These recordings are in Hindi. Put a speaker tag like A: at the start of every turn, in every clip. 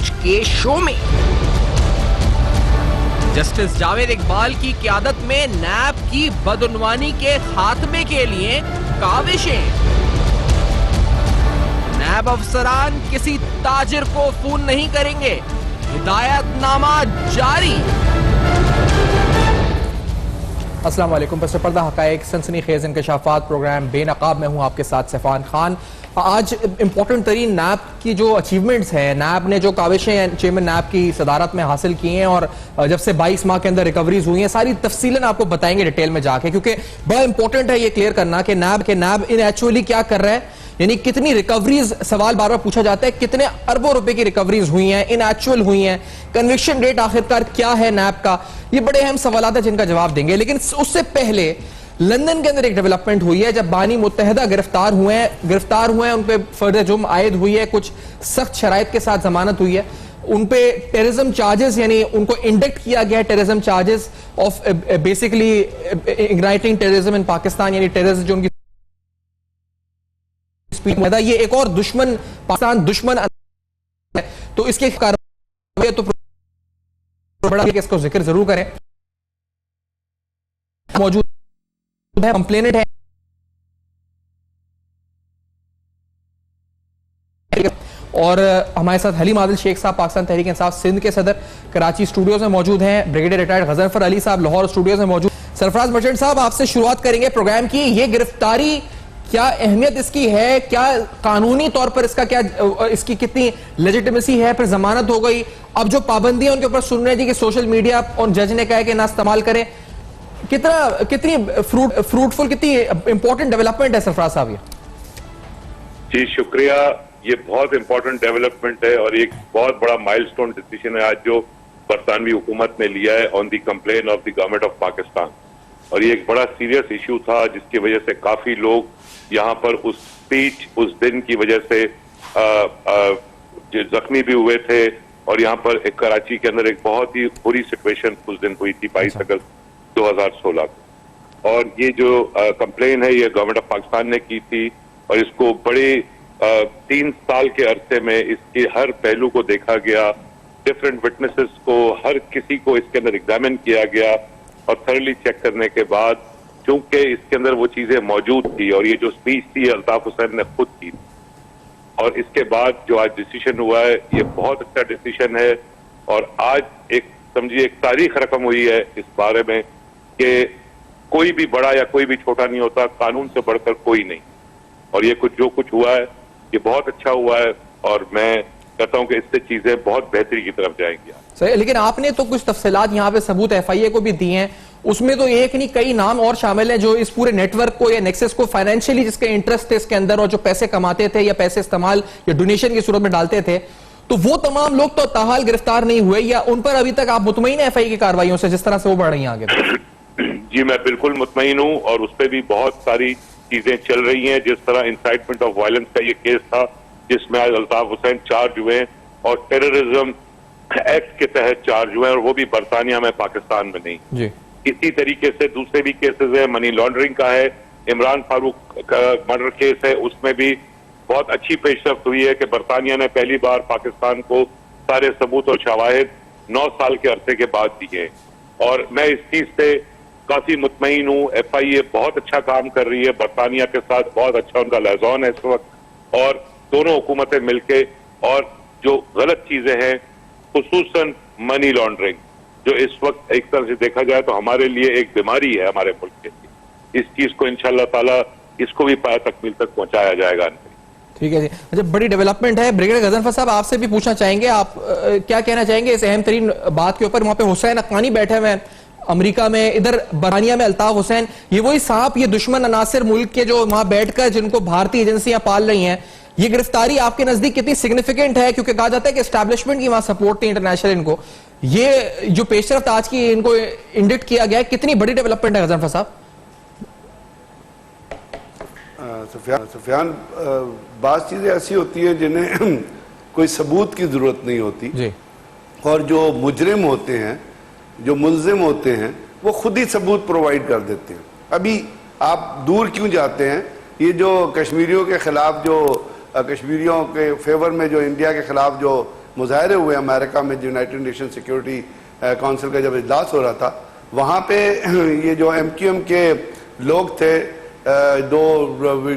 A: आज के शो में। जस्टिस जावेद इकबाल की क़यादत में नैब की बदउनवानी के खात्मे के लिए काविशें। नैब अफसरान किसी ताजिर को फोन नहीं करेंगे, हिदायतनामा जारी। अस्सलाम वालेकुम। पेश पर्दा हक़ाइक़ सनसनीखेज़ इंकशाफ़ात प्रोग्राम बेनकाब में हूँ आपके साथ सैफान खान। आज इंपॉर्टेंट तरीन नैब की जो अचीवमेंट्स हैं, नैब ने जो काविशें चेयरमैन नैब की सदारत में हासिल की हैं और जब से 22 माह के अंदर रिकवरीज हुई हैं, सारी तफसीलन आपको बताएंगे डिटेल में जाके, क्योंकि बड़ा इंपॉर्टेंट है ये क्लियर करना कि नैब इन एक्चुअली क्या कर रहा है, यानी कितनी रिकवरीज, सवाल बार बार पूछा जाता है कितने अरबों रुपए की रिकवरीज हुई हैं, इन एक्चुअल हुई हैं, कन्विक्शन रेट आखिरकार क्या है नैब का, ये बड़े अहम सवाल हैं जिनका जवाब देंगे। लेकिन उससे पहले लंदन के अंदर एक डेवलपमेंट हुई है जब बानी मुत्तहिदा गिरफ्तार हुए हैं, उन पे फर्दर जुर्म आयद हुई है, कुछ सख्त शराइत के साथ जमानत हुई है, उन पे टेररिज्म चार्जेस, यानी उनको इंडेक्ट किया गया है terrorism charges of basically igniting terrorism in Pakistan, यानी टेररिस्ट जो उनकी ये एक और दुश्मन पाकिस्तान दुश्मन है, तो इसके कार्रवाई तो बड़ा इसको जिक्र जरूर करें। मौजूद है कंप्लेनेंट है और हमारे साथ हलीम आदिल शेख साहब पाकिस्तान तहरीक इंसाफ सिंध के सदर कराची स्टूडियोज में मौजूद हैं, ब्रिगेडियर रिटायर्ड गजनफर अली साहब लाहौर स्टूडियोज में मौजूद। सरफराज मर्चेंट साहब, आपसे शुरुआत करेंगे प्रोग्राम की। ये गिरफ्तारी क्या अहमियत इसकी है, क्या कानूनी तौर पर इसका क्या, इसकी कितनी लेजिटिमेसी है? फिर जमानत हो गई, अब जो पाबंदियां उनके ऊपर सुन रहे थे कि सोशल मीडिया और जज ने कहा कि ना इस्तेमाल करें, कितनी फ्रूटफुल, कितनी इंपॉर्टेंट डेवलपमेंट है सरफराज साहब ये?
B: जी शुक्रिया, ये बहुत इंपॉर्टेंट डेवलपमेंट है और एक बहुत बड़ा माइलस्टोन डिसीजन है आज जो बरतानवी हुकूमत ने लिया है on the complain of the government of Pakistan. और ये एक बड़ा सीरियस इशू था जिसकी वजह से काफी लोग यहाँ पर उस स्पीच उस दिन की वजह से जख्मी भी हुए थे और यहाँ पर एक कराची के अंदर एक बहुत ही बुरी सिचुएशन उस दिन हुई थी 22 अगस्त 2016 को। और ये जो कंप्लेन है ये गवर्नमेंट ऑफ पाकिस्तान ने की थी और इसको बड़े 3 साल के अरसे में इसके हर पहलू को देखा गया, डिफरेंट विटनेसेस को, हर किसी को इसके अंदर एग्जामिन किया गया और थरली चेक करने के बाद चूंकि इसके अंदर वो चीजें मौजूद थी और ये जो स्पीच थी अल्ताफ हुसैन ने खुद की थी और इसके बाद जो आज डिसीजन हुआ है ये बहुत अच्छा डिसीजन है। और आज एक समझिए एक तारीख रकम हुई है इस बारे में कि कोई भी बड़ा या कोई भी छोटा नहीं होता, कानून से बढ़कर कोई नहीं। और ये जो कुछ हुआ है ये बहुत अच्छा हुआ है और मैं कहता हूं कि इससे चीजें बहुत बेहतरी की तरफ जाएंगी।
A: सही, लेकिन आपने तो कुछ तफसीलात यहाँ पे सबूत FIA को भी दिए हैं, उसमें तो एक नहीं कई नाम और शामिल हैं जो इस पूरे नेटवर्क को या नेक्सस को फाइनेंशियली जिसके इंटरेस्ट थे इसके अंदर और जो पैसे कमाते थे या पैसे इस्तेमाल या डोनेशन की सूरत में डालते थे, तो वो तमाम लोग तो ताहाल गिरफ्तार नहीं हुए, या उन पर अभी तक आप मुतमईन है FIA की कार्रवाइयों से जिस तरह से वो बढ़ रही हैं आगे?
B: जी मैं बिल्कुल मुतमईन हूँ और उस पर भी बहुत सारी चीजें चल रही हैं। जिस तरह इंसाइटमेंट ऑफ वायलेंस का ये केस था जिसमें आज अल्ताफ हुसैन चार्ज हुए और टेररिज्म एक्ट के तहत चार्ज हुए और वो भी बरतानिया में, पाकिस्तान में नहीं जी। इसी तरीके से दूसरे भी केसेस है, मनी लॉन्ड्रिंग का है, इमरान फारूक का मर्डर केस है, उसमें भी बहुत अच्छी पेशरफ्त हुई है कि बरतानिया ने पहली बार पाकिस्तान को सारे सबूत और शवाहिद 9 साल के अरसे के बाद दिए और मैं इस चीज से काफी मुतमईन हूँ। FIA बहुत अच्छा काम कर रही है, बरतानिया के साथ बहुत अच्छा उनका लियाज़ोन है इस वक्त और दोनों हुकूमतें मिलके, और जो गलत चीजें हैं खुसूसन मनी लॉन्ड्रिंग जो इस वक्त एक तरह से देखा जाए तो हमारे लिए एक बीमारी है हमारे मुल्क के लिए, इस चीज को इंशाअल्लाह ताला इसको भी पाया तकमील तक पहुंचाया जाएगा।
A: ठीक है जी, अच्छा बड़ी डेवलपमेंट है। ब्रिगेडियर गजनफर साहब आपसे भी पूछना चाहेंगे, आप क्या कहना चाहेंगे इस अहम तरीन बात के ऊपर? वहां पे हुसैन अक्कानी बैठे हुए हैं अमेरिका में, इधर बरतानिया में अल्ताफ हुसैन, ये वही सांप, ये दुश्मन अनासिर मुल्क के जो वहां बैठकर जिनको भारतीय एजेंसियां पाल रही हैं, ये गिरफ्तारी आपके नजदीक कितनी सिग्निफिकेंट है? क्योंकि कहा जाता है कि एस्टैब्लिशमेंट की वहां सपोर्ट थी इंटरनेशनल, इनको ये जो पेशरफ्त आज की इनको इंडिक्ट किया गया है, कितनी बड़ी डेवलपमेंट है गजनफर साहब?
C: सुफियान, बात चीजें ऐसी होती हैं जिन्हें कोई सबूत की जरूरत नहीं होती जी। और जो मुजरिम होते हैं, जो मुल्जिम होते हैं, वो खुद ही सबूत प्रोवाइड कर देते हैं। अभी आप दूर क्यों जाते हैं, ये जो कश्मीरियों के खिलाफ, जो कश्मीरियों के फेवर में जो इंडिया के खिलाफ जो मुजाहरे हुए अमेरिका में, यूनाइटेड नेशन सिक्योरिटी काउंसिल का जब इजलास हो रहा था, वहाँ पे ये जो MQM के लोग थे, दो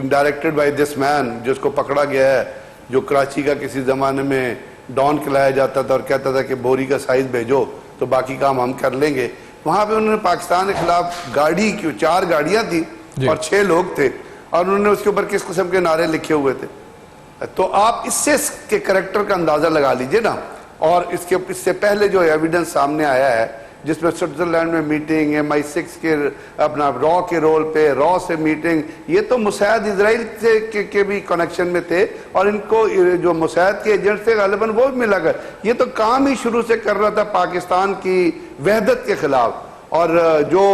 C: डायरेक्टेड बाय दिस मैन जिसको पकड़ा गया है, जो कराची का किसी ज़माने में डॉन खिलाया जाता था और कहता था कि बोरी का साइज़ भेजो तो बाकी काम हम कर लेंगे। वहाँ पे उन्होंने पाकिस्तान के खिलाफ गाड़ी की 4 गाड़ियाँ थी और 6 लोग थे और उन्होंने उसके ऊपर किस किस्म के नारे लिखे हुए थे। तो आप इससे इसके करैक्टर का अंदाज़ा लगा लीजिए ना। और इससे पहले जो एविडेंस सामने आया है जिसमें स्विट्जरलैंड में मीटिंग, MI6 के अपना रॉ के रोल पे, रॉ से मीटिंग, ये तो मुसैद इजराइल से के भी कनेक्शन में थे और इनको जो मुसैद के एजेंट थे गालिबन वो भी मिला कर, ये तो काम ही शुरू से कर रहा था पाकिस्तान की वहदत के खिलाफ। और जो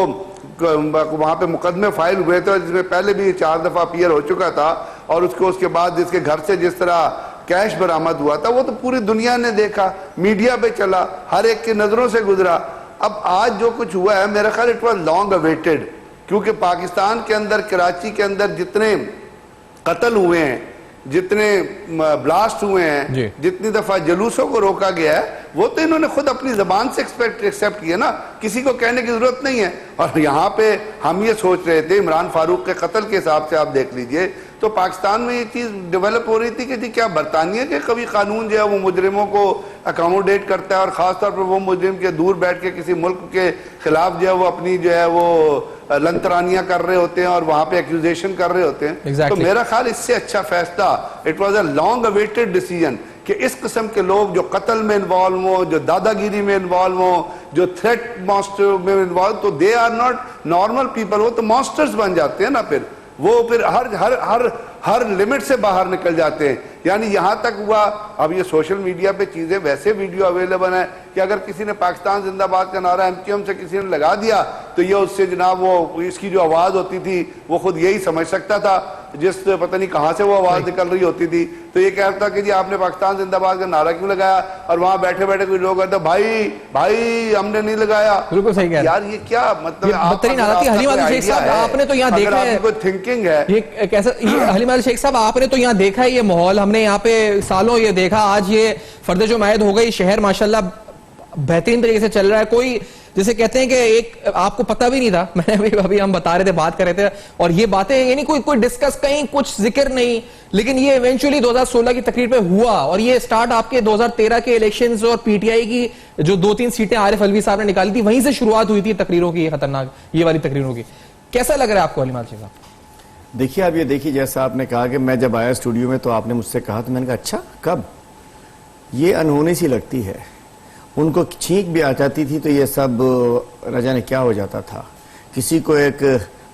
C: वहाँ पे मुकदमे फाइल हुए थे जिसमें पहले भी 4 दफ़ा अपीयर हो चुका था और उसके बाद जिसके घर से जिस तरह कैश बरामद हुआ था वो तो पूरी दुनिया ने देखा, मीडिया पे चला, हर एक की नज़रों से गुजरा। अब आज जो कुछ हुआ है मेरा ख्याल इट वाज लॉन्ग अवेटेड, क्योंकि पाकिस्तान के अंदर, कराची के अंदर जितने कत्ल हुए हैं, जितने ब्लास्ट हुए हैं, जितनी दफा जुलूसों को रोका गया है, वो तो इन्होंने खुद अपनी जबान से एक्सेप्ट किया ना, किसी को कहने की जरूरत नहीं है। और यहाँ पे हम ये सोच रहे थे इमरान फारूक के कत्ल के हिसाब से आप देख लीजिए तो पाकिस्तान में ये चीज़ डेवलप हो रही थी कि जी क्या बरतानिया के कभी कानून जो है वो मुजरिमों को अकोमोडेट करता है और ख़ासतौर पर वो मुजरिम के दूर बैठ के किसी मुल्क के खिलाफ जो है वो अपनी जो है वो लंतरानियां कर रहे होते हैं और वहाँ पे एक्यूजेशन कर रहे होते हैं। तो मेरा ख्याल इससे अच्छा फैसला, it was a long awaited decision कि इस किस्म के लोग जो कत्ल में इन्वॉल्व हो, जो दादागिरी में इन्वॉल्व हो, जो थ्रेट मॉन्स्टर में इन्वॉल्व, तो they are not normal people, वो तो मॉन्स्टर्स बन जाते हैं ना। फिर हर लिमिट से बाहर निकल जाते हैं। यानी यहाँ तक हुआ, अब ये सोशल मीडिया पे चीज़ें वैसे वीडियो अवेलेबल है कि अगर किसी ने पाकिस्तान जिंदाबाद का नारा MQM से किसी ने लगा दिया तो ये उससे जनाब वो इसकी जो आवाज़ होती थी वो खुद यही समझ सकता था, जिस पता नहीं कहाँ से वो आवाज़ निकल रही होती थी। तो ये कहता कि जी आपने पाकिस्तान जिंदाबाद का नारा क्यों लगाया, और वहाँ बैठे बैठे कोई लोग कहते भाई हमने नहीं लगाया।
A: बिल्कुल सही कह रहे हैं यार,
C: ये क्या मतलब
A: आपने तो यहाँ देखा है,
C: कोई थिंकिंग है
A: ये कैसा, हलीम शेख साहब आपने तो यहाँ देखा है ये माहौल, हमने यहाँ पे सालों ये देखा, आज ये फर्द जुमैद हो गई, शहर माशाल्लाह बेहतरीन तरीके से चल रहा है। कोई जैसे कहते हैं कि एक आपको पता भी नहीं था, मैंने अभी हम बता रहे थे, बात कर रहे थे, और ये बातें यानी कोई डिस्कस कहीं कुछ जिक्र नहीं, लेकिन ये इवेंचुअली 2016 की तकरीर पे हुआ और ये स्टार्ट आपके 2013 के इलेक्शंस और PTI की जो 2-3 सीटें आरिफ अलवी साहब ने निकाली थी वहीं से शुरुआत हुई थी तकरीरों की, खतरनाक ये वाली तकरीरों की। कैसा लग रहा है आपको हलीम शेख साहब?
D: देखिए आप ये देखिए, जैसा आपने कहा कि मैं जब आया स्टूडियो में तो आपने मुझसे कहा, तो मैंने कहा अच्छा कब, ये अनहोनी सी लगती है। उनको छींक भी आ जाती थी तो ये सब न जाने क्या हो जाता था। किसी को एक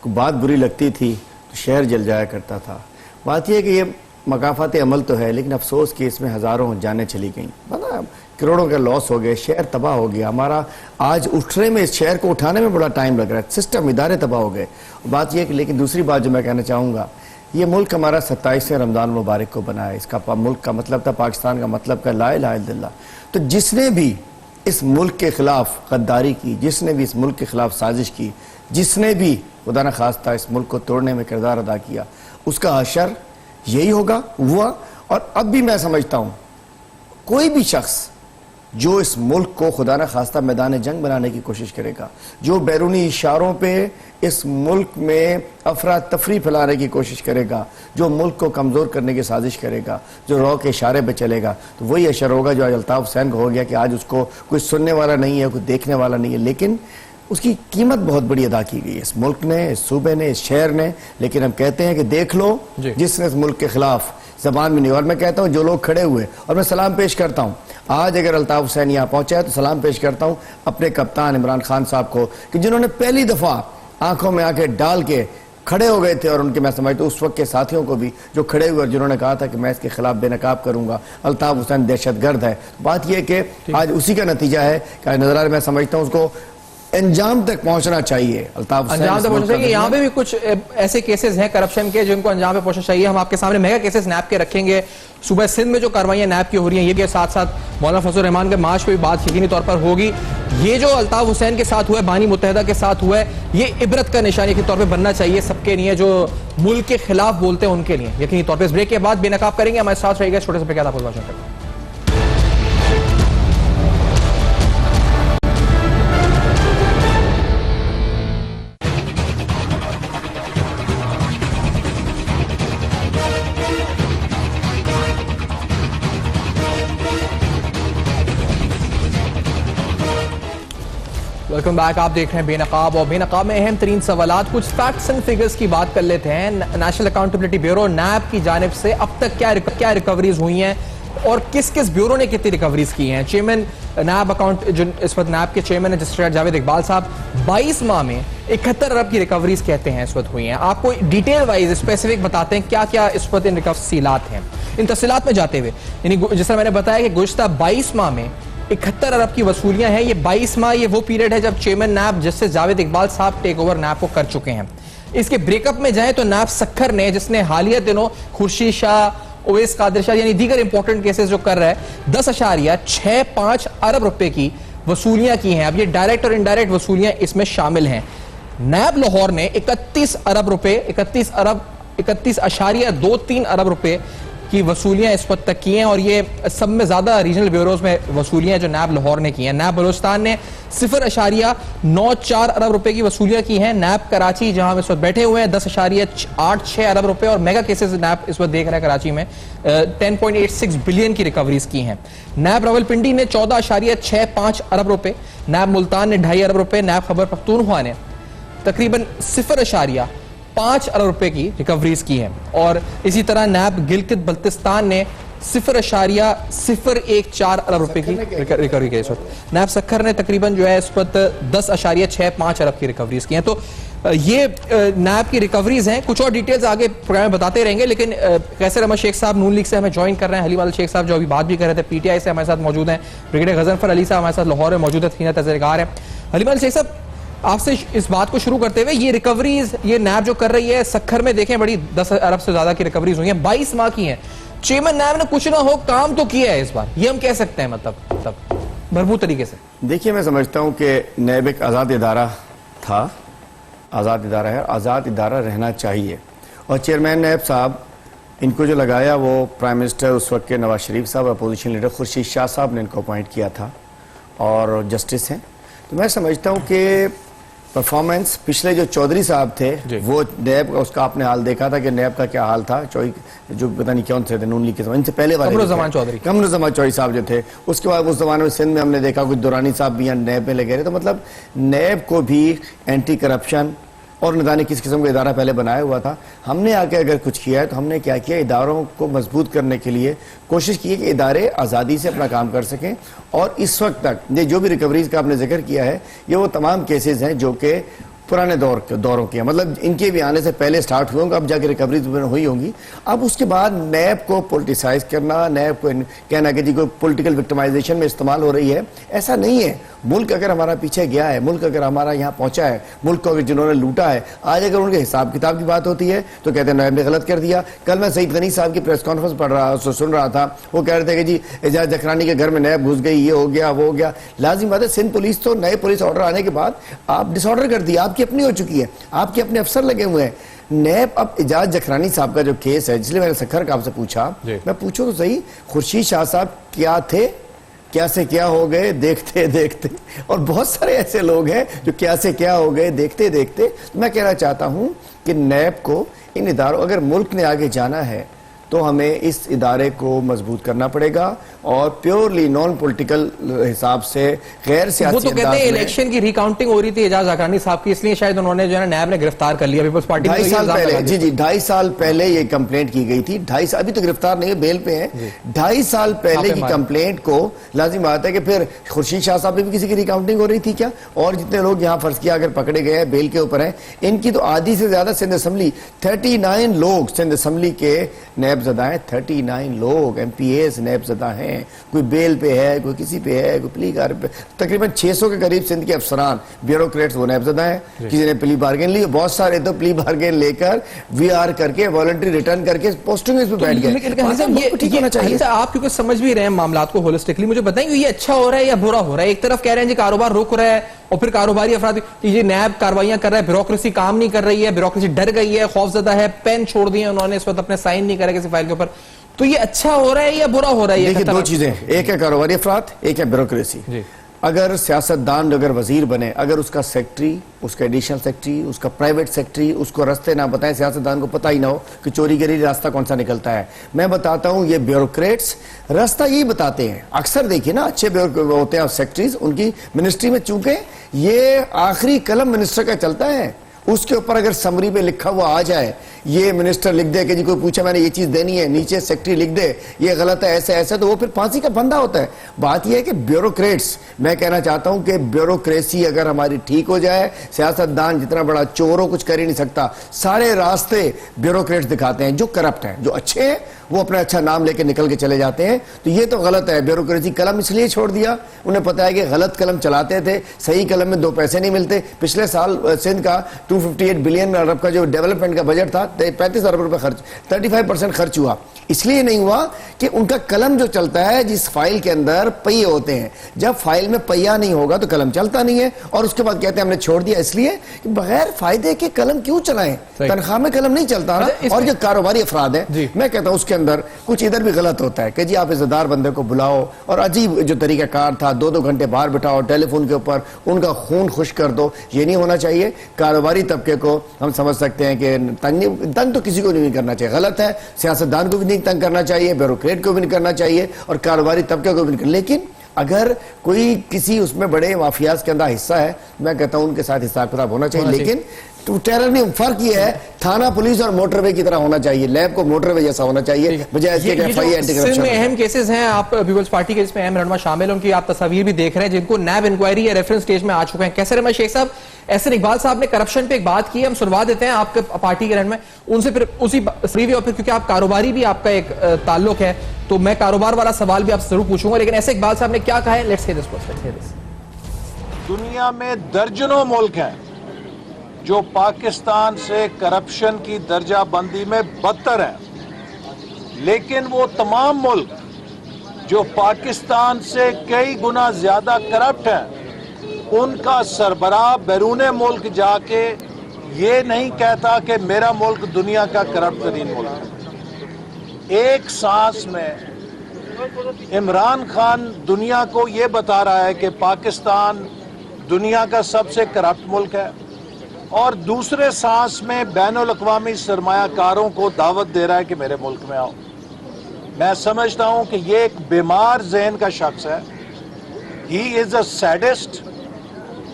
D: बात बुरी लगती थी तो शहर जल जाया करता था। बात यह है कि ये मकाफात अमल तो है, लेकिन अफसोस कि इसमें हज़ारों जानें चली गई, मतलब करोड़ों का लॉस हो गए, शहर तबाह हो गया। हमारा आज उठने में, इस शहर को उठाने में बड़ा टाइम लग रहा है, सिस्टम, इदारे तबाह हो गए। बात यह कि लेकिन दूसरी बात जो मैं कहना चाहूँगा, ये मुल्क हमारा 27वें रमज़ान मुबारक को बनाया। इसका मुल्क का मतलब था, पाकिस्तान का मतलब का ला इलाहा इल्लल्लाह। तो जिसने भी इस मुल्क के खिलाफ गद्दारी की, जिसने भी इस मुल्क के खिलाफ साजिश की, जिसने भी खुदा न खास्ता इस मुल्क को तोड़ने में किरदार अदा किया, उसका हशर यही होगा, हुआ। और अब भी मैं समझता हूँ कोई भी शख्स जो इस मुल्क को खुदा न खास्ता मैदान जंग बनाने की कोशिश करेगा, जो बैरूनी इशारों पे इस मुल्क में अफरा तफरी फैलाने की कोशिश करेगा, जो मुल्क को कमज़ोर करने की साजिश करेगा, जो रॉ के इशारे पे चलेगा, तो वही असर होगा जो आज अल्ताफ़ हुसैन को हो गया कि आज उसको कोई सुनने वाला नहीं है, कोई देखने वाला नहीं है, लेकिन उसकी कीमत बहुत बड़ी अदा की गई है इस मुल्क ने, इस सूबे ने, इस शहर ने। लेकिन हम कहते हैं कि देख लो जिसने इस मुल्क के खिलाफ जबान में नहीं। और मैं कहता हूँ जो लोग खड़े हुए, और मैं सलाम पेश करता हूँ, आज अगर अल्ताफ़ हुसैन यहाँ पहुँचा है तो सलाम पेश करता हूँ अपने कप्तान इमरान खान साहब को, कि जिन्होंने पहली दफ़ा आंखों में आंखें डाल के खड़े हो गए थे। और उनके मैं समझता हूँ उस वक्त के साथियों को भी जो खड़े हुए और जिन्होंने कहा था कि मैं इसके खिलाफ बेनकाब करूंगा, अल्ताफ़ हुसैन दहशतगर्द है। बात यह कि आज उसी का नतीजा है कि नजर मैं समझता हूँ उसको अंजाम तक पहुंचना चाहिए, अल्ताफ
A: अंजाम तक पहुंचना चाहिए। यहाँ पे भी कुछ ऐसे केसेस हैं करप्शन के जिनको अंजाम पे पहुंचना चाहिए। हम आपके सामने मेगा केसेस नैब के रखेंगे। सुबह सिंध में जो कार्रवाइयां नैब की हो रही हैं, ये के साथ साथ मौलाना फजल रहमान के मार्च पे भी बात यकीनी तौर पर होगी। ये जो अल्ताफ हुसैन के साथ हुआ है, बानी मुत्तहिदा के साथ हुआ है, ये इबरत का निशानी के तौर पर बनना चाहिए सबके लिए जो मुल्क के खिलाफ बोलते हैं उनके लिए यकीनी तौर पर। इस ब्रेक के बाद बेनकाब करेंगे, हमारे साथ रहेगा छोटे से ब्रेक के बाद आपको वेलकम बैक। आप देख रहे हैं बेनकाब, और बेनकाब में अहम तरीन सवालात, कुछ फैक्ट्स एंड फिगर्स की बात कर लेते हैं। नेशनल अकाउंटेबिलिटी ब्यूरो नैब की जानिब से अब तक क्या रिकवरीज हुई हैं और किस किस ब्यूरो ने कितनी रिकवरीज की हैं। चेयरमैन नैब अकाउंट जो इस वक्त नैब के चेयरमैन है रजिस्ट्रार जावेद इकबाल साहब, 22 माह में 71 अरब की रिकवरीज कहते हैं इस वक्त हुई हैं। आपको डिटेल वाइज स्पेसिफिक बताते हैं क्या क्या इस वक्त इन तफसीलात हैं। इन तफसीलात में जाते हुए, यानी जिस तरह मैंने बताया कि गुज़श्ता 22 माह में 71 अरब की वसूलियां हैं। ये 22 माह ये वो पीरियड है जब chairman NAB justice Javed Iqbal साहब टेक ओवर नैब को कर चुके हैं। इसके ब्रेकअप में जाएं तो नैब सक्खर ने, जिसने हालिया दिनों खुर्शीद शाह, ओवैस कादिर शाह यानी दीगर इंपॉर्टेंट केसेस जो कर रहा है, 10.65 अरब रुपए की वसूलियां की हैं। अब ये डायरेक्ट और इनडायरेक्ट वसूलियां इसमें शामिल हैं। नैब लाहौर ने 31 अरब रुपए 31.23 अरब रुपए की वसूलियां इस वक्त तक की हैं, और ये सब में ज्यादा रीजनल ब्यूरोज में वसूलियां जो नैब लाहौर ने की हैं। नैब बलूचिस्तान ने 0.94 अरब रुपए की वसूलियां की हैं। नैब कराची जहां इस वक्त बैठे हुए हैं 10.86 अरब रुपए, और मेगा केसेस नैब इस वक्त देख रहे हैं कराची में 10.86 बिलियन की रिकवरीज की हैं। नैब रावलपिंडी ने 14.65 अरब रुपए, नैब मुल्तान ने 2.5 अरब रुपए, नैब खैबर पख्तूनख्वा ने तकरीबन 0.5 अरब रुपए की रिकवरीज की हैं। और इसी तरह नैब गिलगित बल्तिस्तान ने 0.014 अरब रुपए की रिकवरी की। इस वक्त नैब सक्खर ने तकरीबन जो है इस वक्त 10.65 अरब की रिकवरीज की हैं। तो ये नैब की रिकवरीज हैं। कुछ और डिटेल्स आगे प्रोग्राम में बताते रहेंगे, लेकिन कैसर अहमद शेख साहब नून लीग से हमें ज्वाइन कर रहे हैं। हलीम शेख साहब जो अभी बात भी कर रहे थे पीटीआई से हमारे साथ मौजूद हैं। ब्रिगेडियर गजनफर अली साहब हमारे साथ लाहौर में मौजूद है, सीनियर तजरकार है। हलीम शेख साहब, आपसे इस बात को शुरू करते हुए, ये रिकवरीज ये नैब जो कर रही है सक्खर में देखें बड़ी 10 अरब से ज्यादा की रिकवरीज हुई हैं, 22 माह की हैं। चेयरमैन नैब ने कुछ ना हो काम तो किया है इस बार, ये हम कह सकते हैं मतलब भरपूर तरीके से।
D: देखिए, मैं समझता हूं कि नैब एक आज़ाद इदारा था, आज़ाद इदारा है, आज़ाद इदारा रहना चाहिए। और चेयरमैन नैब साहब इनको जो लगाया वो प्राइम मिनिस्टर उस वक्त के नवाज शरीफ साहब, अपोजिशन लीडर खुर्शीद शाह साहब ने इनको अपॉइंट किया था और जस्टिस हैं। तो मैं समझता हूं कि परफॉर्मेंस पिछले जो चौधरी साहब थे वो नैब का उसका आपने हाल देखा था कि नैब का क्या हाल था। जो पता नहीं कौन थे नून लीग के समय, इनसे पहले वाले कमरुज़्ज़मान चौधरी साहब जो थे, उसके बाद उस जमाने में सिंध में हमने देखा कुछ दुरानी साहब भी यहाँ नैब में लगे रहे। तो मतलब नैब को भी एंटी करप्शन और न जाने किस किस्म का इदारा पहले बनाया हुआ था। हमने आके अगर कुछ किया है तो हमने क्या किया, इदारों को मजबूत करने के लिए कोशिश की है कि इदारे आज़ादी से अपना काम कर सकें। और इस वक्त तक ये जो भी रिकवरीज का आपने जिक्र किया है, ये वो तमाम केसेस हैं जो कि पुराने दौरों के, मतलब इनके भी आने से पहले स्टार्ट हुए होंगे, अब जाके रिकवरीज हुई होंगी। अब उसके बाद नैब को पोलिटिसाइज करना, नैब को कहना कि जी कोई पॉलिटिकल विक्टिमाइजेशन में इस्तेमाल हो रही है, ऐसा नहीं है। मुल्क अगर हमारा पीछे गया है, मुल्क अगर हमारा यहाँ पहुंचा है, मुल्क को अगर जिन्होंने लूटा है, आज अगर उनके हिसाब किताब की बात होती है तो कहते हैं नैब ने गलत कर दिया। कल मैं सईद गनी साहब की प्रेस कॉन्फ्रेंस सुन रहा था, वो कह रहे थे कि जी एजाज जखरानी के घर में नैब घुस गई, ये हो गया वो हो गया। लाजिम बात है, सिंध पुलिस तो नए पुलिस ऑर्डर आने के बाद आप डिसऑर्डर कर दिया, आपकी अपनी हो चुकी है, आपके अपने अफसर लगे हुए हैं। नैब अब एजाज जखरानी साहब का जो केस है, जिसलिए मैंने सक्खर का आपसे पूछा, मैं पूछूं तो सही, खुर्शीद शाह साहब क्या थे, क्या से क्या हो गए देखते देखते, और बहुत सारे ऐसे लोग हैं जो क्या से क्या हो गए देखते देखते। तो मैं कहना चाहता हूं कि नैब को, इन इदारों, अगर मुल्क ने आगे जाना है तो हमें इस इदारे को मजबूत करना पड़ेगा और प्योरली नॉन पॉलिटिकल हिसाब से, गैर सियासी।
A: वो तो कहते हैं इलेक्शन की रिकाउंटिंग हो रही थी एजाज जखरानी साहब की, इसलिए शायद उन्होंने जो है नैब ने गिरफ्तार कर लिया पीपल्स पार्टी।
D: 2.5 साल पहले, जी 2.5 साल पहले ये कंप्लेंट की गई थी। 2.5 अभी तो गिरफ्तार नहीं है, बेल पे है। 2.5 साल पहले की कंप्लेंट को लाजिम बात है कि फिर खुर्शीद शाह साहब भी किसी की रिकाउंटिंग हो रही थी क्या? और जितने लोग यहाँ फर्ज किया अगर पकड़े गए हैं बेल के ऊपर हैं, इनकी तो आधी से ज्यादा सिंध असम्बली, 39 लोग सिंध असम्बली के नैबज़दा हैं, 39 लोग MPAs नैबज़दा हैं। कोई बेल पे है, कोई किसी पे है, कोई प्ली कार पे। तकरीबन 600 के करीब सिंध के अफसरान, ब्यूरोक्रेट्स वो नैबज़दा हैं। किसी ने प्ली बार्गेन ली, बहुत सारे तो प्ली बार्गेन लेकर VR करके वॉलंटरी रिटर्न करके पोस्टिंग पे बैठ गए।
A: ठीक होना चाहिए। आप क्योंकि समझ भी रहे हैं मामला को होलिस्टिकली, मुझे बताएंगे ये अच्छा हो रहा है या बुरा हो रहा है? एक तरफ कह रहे हैं जी कारोबार रुक रहा है, और फिर कारोबारी अफराद ये नैब कार्रवाइयां कर रहा है, ब्यूरोक्रेसी काम नहीं कर रही है, ब्यूरोक्रेसी डर गई है, खौफजदा है, पेन छोड़ दिए उन्होंने, इस वक्त अपने साइन नहीं करे किसी फाइल के ऊपर। तो ये अच्छा हो रहा है या बुरा हो रहा है?
D: देखिए, दो चीजें, एक है कारोबारी अफराद, एक है ब्यूरोक्रेसी। अगर सियासतदान अगर वजीर बने, अगर उसका सेक्रेटरी, उसका एडिशनल सेक्रेटरी, उसका प्राइवेट सेक्रेटरी उसको रास्ते ना बताएं, सियासतदान को पता ही ना हो कि चोरी के लिए रास्ता कौन सा निकलता है। मैं बताता हूं, ये ब्यूरोक्रेट्स रास्ता यही बताते हैं। अक्सर देखिए ना, अच्छे होते हैं सेक्रेटरीज, उनकी मिनिस्ट्री में चूंकि ये आखिरी कलम मिनिस्टर का चलता है, उसके ऊपर अगर समरी पे लिखा हुआ आ जाए, ये मिनिस्टर लिख दे कि जी कोई पूछा मैंने ये चीज देनी है, नीचे सेक्रेटरी लिख दे ये गलत है ऐसे ऐसे, तो वो फिर फांसी का फंदा होता है। बात ये है कि ब्यूरोक्रेट्स, मैं कहना चाहता हूं कि ब्यूरोक्रेसी अगर हमारी ठीक हो जाए, सियासतदान जितना बड़ा चोर हो कुछ कर ही नहीं सकता, सारे रास्ते ब्यूरोक्रेट्स दिखाते हैं। जो करप्ट हैं, जो अच्छे हैं, वो अपना अच्छा नाम लेके निकल के चले जाते हैं। तो ये तो गलत है। ब्यूरोक्रेसी कलम इसलिए छोड़ दिया, उन्हें पता है कि गलत कलम चलाते थे, सही कलम में 2 पैसे नहीं मिलते। पिछले साल सिंध का 258 बिलियन अरब का जो डेवलपमेंट का बजट था, 35 अरब रुपए खर्च, 35% खर्च हुआ। इसलिए नहीं हुआ कि उनका कलम जो चलता है, जिस फाइल के अंदर पहिए होते हैं, जब फाइल में पहिया नहीं होगा तो कलम चलता नहीं है। और उसके बाद कहते हैं हमने छोड़ दिया, इसलिए कि बगैर फायदे के कलम क्यों चलाएं, तनख्वाह में कलम नहीं चलता ना। और जो कारोबारी अफराद है, मैं कहता हूं उसके अंदर कुछ इधर भी गलत होता है कि जी आप इज्जतदार बंदे को बुलाओ और अजीब जो तरीकाकार था, 2-2 घंटे बाहर बिठाओ टेलीफोन के ऊपर, उनका खून खुश कर दो, ये नहीं होना चाहिए। कारोबारी तबके को हम समझ सकते हैं कि तंग तो किसी को नहीं करना चाहिए, गलत है। सियासतदान को भी नहीं तंग करना चाहिए, ब्यूरोक्रेट को भी नहीं करना चाहिए, और कारोबारी तबके को भी नहीं करना। लेकिन अगर कोई किसी उसमें बड़े माफियाज के अंदर हिस्सा है, मैं कहता हूं उनके साथ हिसाब किताब होना चाहिए। लेकिन टेरर नहीं, फर्क ये है, थाना पुलिस और मोटरवे की तरह होना चाहिए, लैब को मोटरवे जैसा होना चाहिए, बजाय इसके कि एफआईआर एंटी करप्शन में
A: अहम केसेस हैं। आप पीपल्स पार्टी के जिसमें अहम रहनुमा शामिल, उनकी आप तस्वीर भी देख रहे हैं, जिनको नैब इंक्वायरी या रेफरेंस स्टेज में आ चुके हैं। कैसे रहनुमा शेख साहब, एहसन इकबाल साहब ने करप्शन पे एक बात की, हम सुनवा देते हैं आपके पार्टी के रहनुमा, उनसे फिर उसी फ्रीवे, और फिर क्योंकि आप कारोबारी भी आपका एक ताल्लुक है, तो मैं कारोबार वाला सवाल भी आपसे जरूर पूछूंगा। लेकिन ऐसे इकबाल साहब ने क्या कहा है, लेट्स हियर दिस।
E: दुनिया में दर्जनों मुल्क हैं जो पाकिस्तान से करप्शन की दर्जाबंदी में बदतर है, लेकिन वो तमाम मुल्क जो पाकिस्तान से कई गुना ज्यादा करप्ट हैं, उनका सरबराह बैरून मुल्क जाके ये नहीं कहता कि मेरा मुल्क दुनिया का करप्ट तरीन मुल्क है। एक सांस में इमरान खान दुनिया को ये बता रहा है कि पाकिस्तान दुनिया का सबसे करप्ट मुल्क है, और दूसरे सांस में बैनुल अक़वामी सरमायाकारों को दावत दे रहा है कि मेरे मुल्क में आओ। मैं समझता हूं कि ये एक बीमार ज़हन का शख्स है। ही इज अ सैडिस्ट,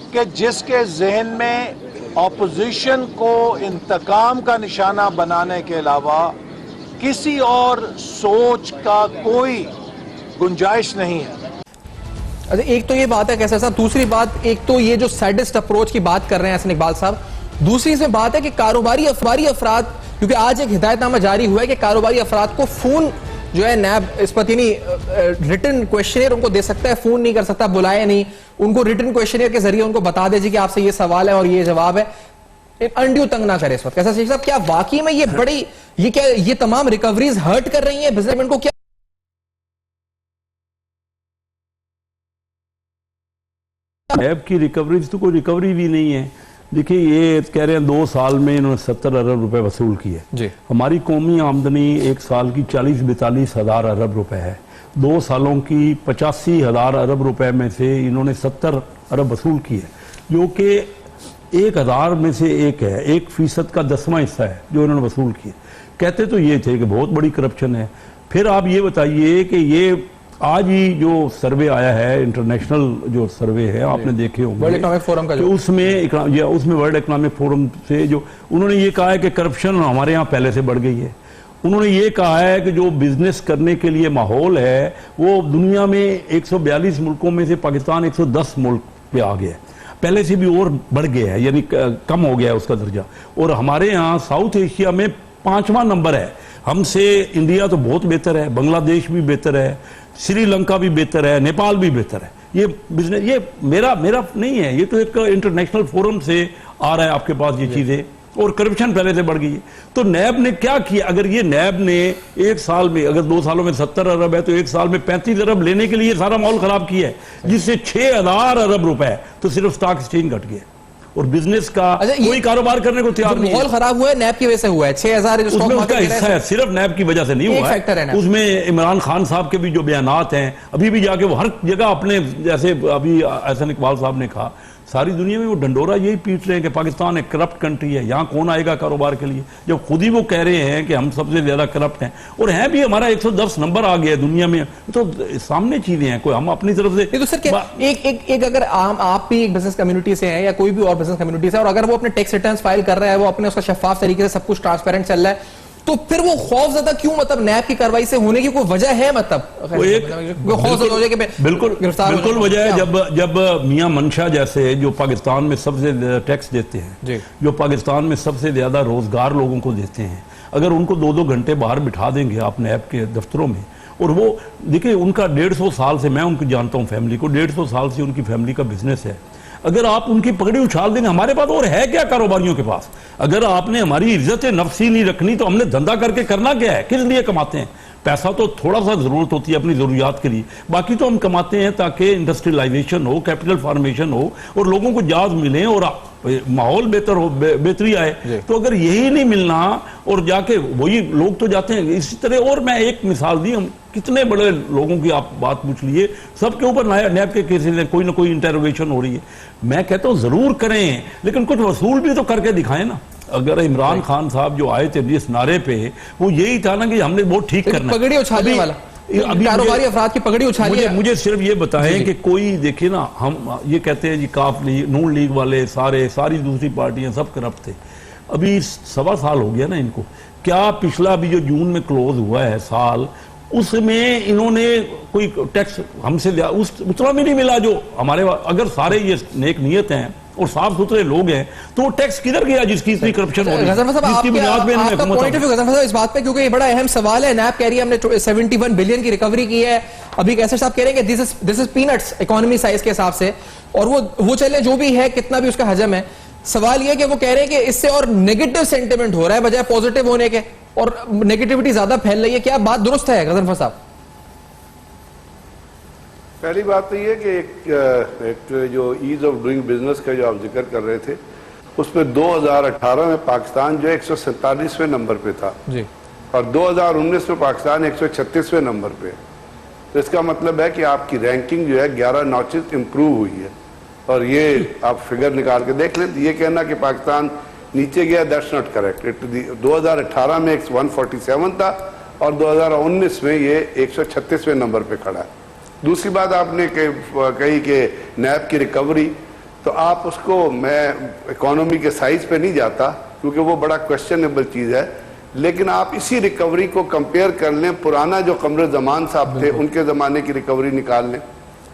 E: कि जिसके जहन में ऑपोजिशन को इंतकाम का निशाना बनाने के अलावा किसी और सोच का कोई गुंजाइश नहीं है।
A: अच्छा, एक तो ये बात है कैसे साहब, दूसरी बात, एक तो ये जो सैडिस्ट अप्रोच की बात कर रहे हैं हसन इकबाल साहब, दूसरी इसमें बात है कि कारोबारी अफराद, क्योंकि आज एक हिदायतनामा जारी हुआ है कि कारोबारी अफराद को फोन जो है नैब इस पर रिटन क्वेश्चनर उनको दे सकता है, फोन नहीं कर सकता, बुलाए नहीं, उनको रिटन क्वेश्चनर के जरिए उनको बता दे कि आपसे ये सवाल है और ये जवाब है, अनड्यू तंग ना करे इस वक्त। कैसा शेख साहब, क्या वाकई में ये बड़ी, ये क्या ये तमाम रिकवरीज हर्ट कर रही है बिजनेसमैन को? क्या
F: नैब की रिकवरी तो कोई रिकवरी भी नहीं है। देखिए, ये कह रहे हैं 2 साल में इन्होंने 70 अरब रुपए वसूल किए जी। हमारी कौमी आमदनी 1 साल की 40-42 हज़ार अरब रुपए है। 2 सालों की 85 हज़ार अरब रुपए में से इन्होंने 70 अरब वसूल किए, जो कि 1000 में से एक है, 1% का 10वां हिस्सा है जो इन्होंने वसूल किए। कहते तो ये थे कि बहुत बड़ी करप्शन है। फिर आप ये बताइए कि ये आज ही जो सर्वे आया है, इंटरनेशनल जो सर्वे है, आपने देखे होंगे
A: वर्ल्ड इकोनॉमिक फोरम का,
F: जो उसमें वर्ल्ड इकोनॉमिक फोरम से जो उन्होंने ये कहा है कि करप्शन हमारे यहाँ पहले से बढ़ गई है। उन्होंने ये कहा है कि जो बिजनेस करने के लिए माहौल है वो दुनिया में 142 मुल्कों में से पाकिस्तान 110 मुल्क पे आ गया है, पहले से भी और बढ़ गया है, यानी कम हो गया है उसका दर्जा। और हमारे यहाँ साउथ एशिया में 5वां नंबर है। हमसे इंडिया तो बहुत बेहतर है, बांग्लादेश भी बेहतर है, श्रीलंका भी बेहतर है, नेपाल भी बेहतर है। ये बिजनेस, ये मेरा नहीं है, ये तो एक इंटरनेशनल फोरम से आ रहा है आपके पास ये चीजें। और करप्शन पहले से बढ़ गई है। तो नैब ने क्या किया? अगर ये नैब ने 1 साल में, अगर 2 सालों में 70 अरब है तो 1 साल में 35 अरब लेने के लिए सारा माहौल खराब किया है, जिससे 6000 अरब रुपए तो सिर्फ स्टॉक एक्सचेंज घट गया। और बिजनेस का कोई कारोबार करने को तैयार नहीं है।
A: माहौल खराब हुआ है नैब की वजह से हुआ है, 6000
F: उसमें उसका हिस्सा है, सिर्फ नैब की वजह से नहीं हुआ है। उसमें इमरान खान साहब के भी जो बयानात हैं, अभी भी जाके वो हर जगह अपने, जैसे अभी एहसन इकबाल साहब ने कहा, सारी दुनिया में वो डंडोरा यही पीट रहे हैं कि पाकिस्तान एक करप्ट कंट्री है, यहाँ कौन आएगा कारोबार के लिए, जब खुद ही वो कह रहे हैं कि हम सबसे ज्यादा करप्ट हैं, और हैं भी, हमारा 110 नंबर आ गया है दुनिया में। तो सामने चीजें हैं, कोई हम अपनी तरफ से
A: तो सर एक अगर आप भी एक बिजनेस कम्युनिटी से हैं या कोई भी और बिजनेस कम्युनिटी से, और अगर वो अपने टैक्स रिटर्न्स फाइल कर रहा है, वो अपने उसका शफाफ तरीके से सब कुछ ट्रांसपेरेंट चल रहा है, तो फिर वो खौफ ज्यादा क्यों, मतलब नैब की कार्रवाई से होने की कोई वजह है? मतलब
F: बिल्कुल वजह है। जब मियां मंशा जैसे जो पाकिस्तान में सबसे ज्यादा टैक्स देते हैं, जो पाकिस्तान में सबसे ज्यादा रोजगार लोगों को देते हैं, अगर उनको 2-2 घंटे बाहर बिठा देंगे आप नैब के दफ्तरों में, और वो देखिए उनका 150 साल से, मैं उनको जानता हूं फैमिली को, 150 साल से उनकी फैमिली का बिजनेस है, अगर आप उनकी पगड़ी उछाल देंगे, हमारे पास और है क्या कारोबारियों के पास? अगर आपने हमारी इज्जत नफ्सी नहीं रखनी तो हमने धंधा करके करना क्या है? किस लिए कमाते हैं? पैसा तो थोड़ा सा जरूरत होती है अपनी जरूरियात के लिए, बाकी तो हम कमाते हैं ताकि इंडस्ट्रियलाइजेशन हो, कैपिटल फॉर्मेशन हो, और लोगों को जॉब मिले और माहौल बेहतर हो, बेहतरी आए। तो अगर यही नहीं मिलना और जाके वही लोग तो जाते हैं इसी तरह। और मैं एक मिसाल दी, हम कितने बड़े लोगों की आप बात पूछ लिए, सबके ऊपर नैब के केसेस हैं, कोई ना कोई इंटरोगेशन हो रही है। मैं कहता हूं जरूर करें, लेकिन कुछ वसूल भी तो करके दिखाएं ना। अगर इमरान खान साहब जो आए थे जिस नारे पे, वो यही था ना कि हमने बहुत ठीक करना,
A: पगड़ी उछालने वाला, कारोबारी अफराद की पगड़ी उछाली।
F: मुझे सिर्फ ये बताएं कि कोई देखे ना, हम ये कहते हैं जी काफ लीग, नून लीग वाले सारी दूसरी पार्टियां सब करप्ट थे। अभी 1.25 साल हो गया ना इनको, क्या पिछला अभी जो जून में क्लोज हुआ है साल, उसमें इन्होंने कोई टैक्स हमसे उतना भी नहीं मिला जो हमारे, अगर सारे ये नेक नियत हैं और साफ सुथरे लोग हैं, तो वो टैक्स किधर गया जिसकी इतनी करप्शन हो रही है, जिसकी बुनियाद पे
A: इन्होंने इस बात पे, क्योंकि ये बड़ा अहम सवाल है। नैब कह रही है हमने 71 बिलियन की रिकवरी की है, अभी कैसे साहब कह रहे हैं कि this is peanuts economy size के हिसाब से, और वो चले जो भी है, कितना भी उसका हजम है। सवाल ये कि वो कह रहे हैं कि इससे और नेगेटिव सेंटिमेंट हो रहा है बजाय पॉजिटिव होने के, और नेगेटिविटी ज्यादा फैल रही है। क्या बात दुरुस्त है गजनफर साहब?
C: पहली बात तो ये कि एक जो ईज ऑफ डूइंग बिजनेस का जो आप जिक्र कर रहे थे, उसमें 2018 में पाकिस्तान जो 147वें नंबर पे था जी, और 2019 में पाकिस्तान 136वें नंबर पे। तो इसका मतलब है कि आपकी रैंकिंग जो है 11 नॉचेस इंप्रूव हुई है। और ये आप फिगर निकाल के देख लें, ये कहना कि पाकिस्तान नीचे गया, दैट्स नॉट करेक्ट। 2018 में 147 था और 2019 में ये 136वें नंबर पे खड़ा है। दूसरी बात आपने कही कि नैब की रिकवरी, तो आप उसको, मैं इकोनॉमी के साइज पे नहीं जाता क्योंकि वो बड़ा क्वेश्चनेबल चीज़ है, लेकिन आप इसी रिकवरी को कंपेयर कर लें, पुराना जो कमर जमान साहब थे उनके ज़माने की रिकवरी निकाल लें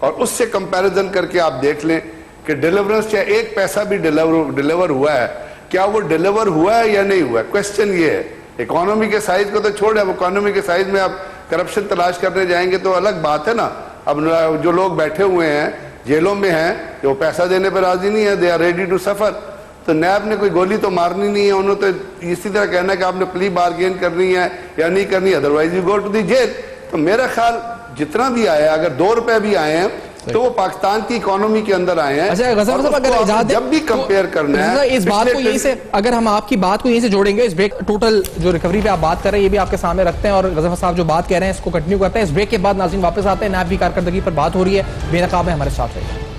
C: और उससे कंपैरिजन करके आप देख लें कि डिलीवरेंस चाहे एक पैसा भी डिलीवर हुआ है, क्या वो डिलीवर हुआ है या नहीं हुआ है। क्वेश्चन ये है, इकोनॉमी के साइज को तो छोड़, अब इकोनॉमी के साइज में आप करप्शन तलाश करने जाएंगे तो अलग बात है ना। अब जो लोग बैठे हुए हैं जेलों में हैं, जो पैसा देने पर राजी नहीं है, they are ready to suffer, तो नैब ने कोई गोली तो मारनी नहीं है, उन्होंने तो इसी तरह कहना है कि आपने प्ली बार्गेन करनी है या नहीं करनी, otherwise you go to the jail. तो मेरा ख्याल जितना भी आया, अगर 2 रुपए भी आए हैं तो वो पाकिस्तान की इकोनॉमी के अंदर आए हैं।
A: अच्छा गजनफर साहब, अगर
C: जब भी कंपेयर करना है
A: इस बात को यहीं से, अगर हम आपकी बात को यहीं से जोड़ेंगे, इस ब्रेक टोटल जो रिकवरी पे आप बात कर रहे हैं ये भी आपके सामने रखते हैं, और गजनफर साहब जो बात कह रहे हैं इसको कंटिन्यू करते हैं। इस ब्रेक के बाद नाज़रीन वापस आते हैं, नैब की कारकर्दगी पर बात हो रही है, बेनकाब है, हमारे साथ रहिए।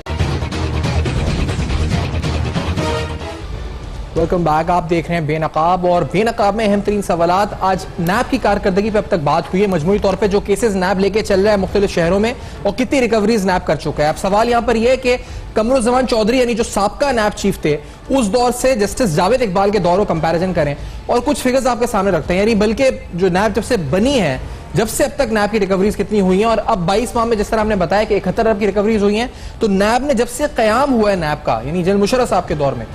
A: वेलकम बैक, आप देख रहे हैं बेनकाब, और बेनकाब में अहम तरीन सवालात। आज नैब की कारकर्दगी पे अब तक बात हुई है, मजमूई तौर पे जो केसेस नैब लेके चल रहा है मुख्तलिफ शहरों में और कितनी रिकवरीज नैब कर चुका है। अब सवाल यहाँ पर यह है कि कमरुज़्ज़मान चौधरी यानी जो साबका नैब चीफ थे, उस दौर से जस्टिस जावेद इकबाल के दौर को कंपैरिजन करें और कुछ फिगर्स आपके सामने रखते हैं, यानी बल्कि जो नैब जब से बनी है, जब से अब तक नैब की रिकवरीज कितनी हुई हैं, और अब 22 माह में जिस तरह हमने बताया कि 71 अरब की रिकवरीज हुई हैं, तो नैब ने जब से कयाम हुआ है नैब का, यानी जनरल मुशर्रफ साहब के दौर में,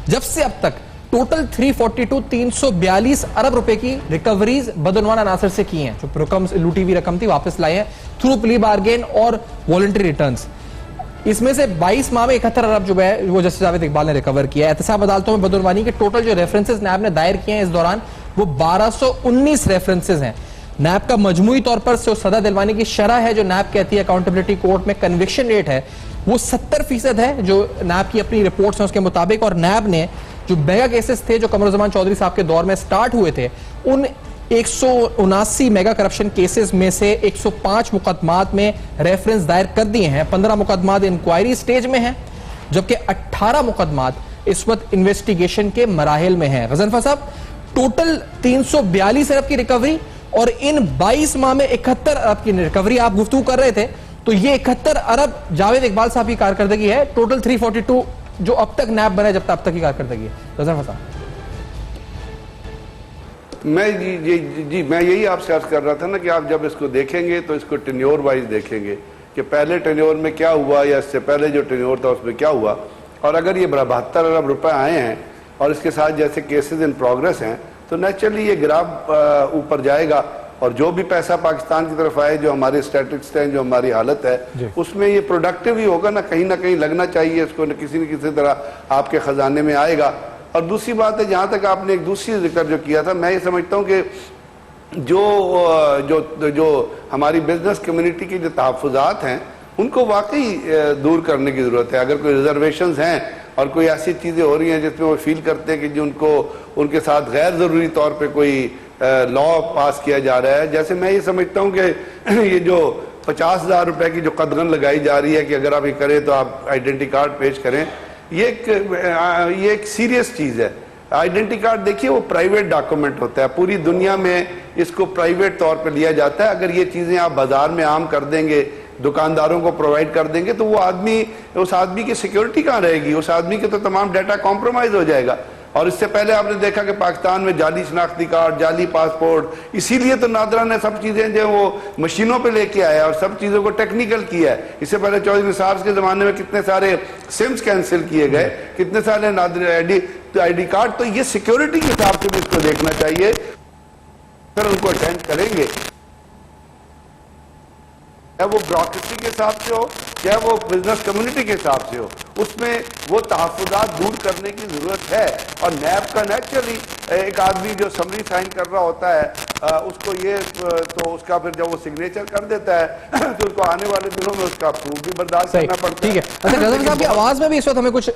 A: जब से अब तक टोटल 342 अरब रुपए की रिकवरीज बदनवान अनासर से की हैं, जो रकम लूटी हुई रकम थी वापस लाई है थ्रू प्ली बार्गेन और वॉलंटरी रिटर्न्स। इसमें से 22 माह में 71 अरब जो है वो जस्टिस जावेद इकबाल ने रिकवर किया है। एहतसाब अदालतों में बदनवानी के टोटल जो रेफरेंसेस नैब ने दायर किए हैं इस दौरान वो 1219 रेफरेंसेस हैं। नैब का मजमूई तौर पर सदा दिलवाने की शरह है जो नैब कहती है अकाउंटेबिलिटी कोर्ट में कन्विक्शन रेट है वो 70% है जो नैब की अपनी रिपोर्ट्स हैं उसके मुताबिक। और नैब ने जो मेगा केसेस थे जो कमरुज़्ज़मान चौधरी साहब के दौर में स्टार्ट हुए थे, उन 179 मेगा करप्शन केसेस में से 105 मुकदमात में रेफरेंस दायर कर दिए हैं, 15 मुकदमात इंक्वायरी स्टेज में हैं, जबकि 18 मुकदमात इस वक्त इन्वेस्टिगेशन के मराहिल में हैं। गजनफर साहब, टोटल 342 अरब की रिकवरी और इन 22 माह में 71 अरब की रिकवरी आप गुफ्तगू कर रहे थे, तो ये 71 अरब जावेद इकबाल साहब की कारकर्दगी है। टोटल 342 जो अब तक नैब बना जब तक अब तक की कारकर्दगी है। गजनफर साहब,
C: मैं यही आपसे अर्ज कर रहा था ना कि आप जब इसको देखेंगे तो इसको टेन्योर वाइज देखेंगे कि पहले टेन्योर में क्या हुआ या इससे पहले जो टेन्योर था उसमें क्या हुआ। और अगर ये 72 अरब रुपए आए हैं और इसके साथ जैसे केसेस इन प्रोग्रेस हैं तो नेचुरली ये ग्राफ ऊपर जाएगा। और जो भी पैसा पाकिस्तान की तरफ आए, जो हमारे स्टैटिस्टिक्स हैं, जो हमारी हालत है, उसमें ये प्रोडक्टिव ही होगा ना कहीं लगना चाहिए इसको, न किसी तरह आपके खजाने में आएगा। और दूसरी बात है, जहाँ तक आपने एक दूसरी जिक्र जो किया था, मैं ये समझता हूँ कि जो हमारी बिजनेस कम्युनिटी की जो तहफ़्फ़ुज़ात हैं उनको वाकई दूर करने की ज़रूरत है। अगर कोई रिजर्वेशंस हैं और कोई ऐसी चीज़ें हो रही हैं जिसमें वो फील करते हैं कि जो उनके साथ गैर ज़रूरी तौर पे कोई लॉ पास किया जा रहा है, जैसे मैं ये समझता हूँ कि ये जो 50,000 रुपए की जो कदगन लगाई जा रही है कि अगर आप ये करें तो आप आइडेंटिटी कार्ड पेश करें, ये एक सीरियस चीज़ है। आइडेंटिटी कार्ड देखिए वो प्राइवेट डॉक्यूमेंट होता है, पूरी दुनिया में इसको प्राइवेट तौर पे लिया जाता है। अगर ये चीज़ें आप बाजार में आम कर देंगे, दुकानदारों को प्रोवाइड कर देंगे, तो वो उस आदमी की सिक्योरिटी कहाँ रहेगी? उस आदमी के तो तमाम डाटा कॉम्प्रोमाइज हो जाएगा। और इससे पहले आपने देखा कि पाकिस्तान में जाली शनाख्ती कार्ड, जाली पासपोर्ट, इसीलिए तो नादरा ने सब चीज़ें जो वो मशीनों पे लेके आया और सब चीज़ों को टेक्निकल किया है। इससे पहले चौधरी निसार के ज़माने में कितने सारे सिम्स कैंसिल किए गए, कितने सारे नादरा आईडी कार्ड। तो ये सिक्योरिटी के हिसाब से भी इसको देखना चाहिए, फिर उनको अटेंड करेंगे, चाहे वो ब्यूरोक्रेसी के हिसाब से हो, चाहे वो बिजनेस कम्युनिटी के हिसाब से हो, उसमें वो तहफ़्फ़ुज़ात दूर करने की ज़रूरत है। और नैब का नेचुरली एक आदमी जो समरी साइन कर रहा होता है उसको ये तो उसका फिर जब वो सिग्नेचर कर देता है तो उसको आने वाले दिनों में उसका प्रूफ भी बर्दाश्त करना पड़ता है।
A: ठीक है। अच्छा, गजनफर साहब की आवाज़ में भी इस वक्त हमें कुछ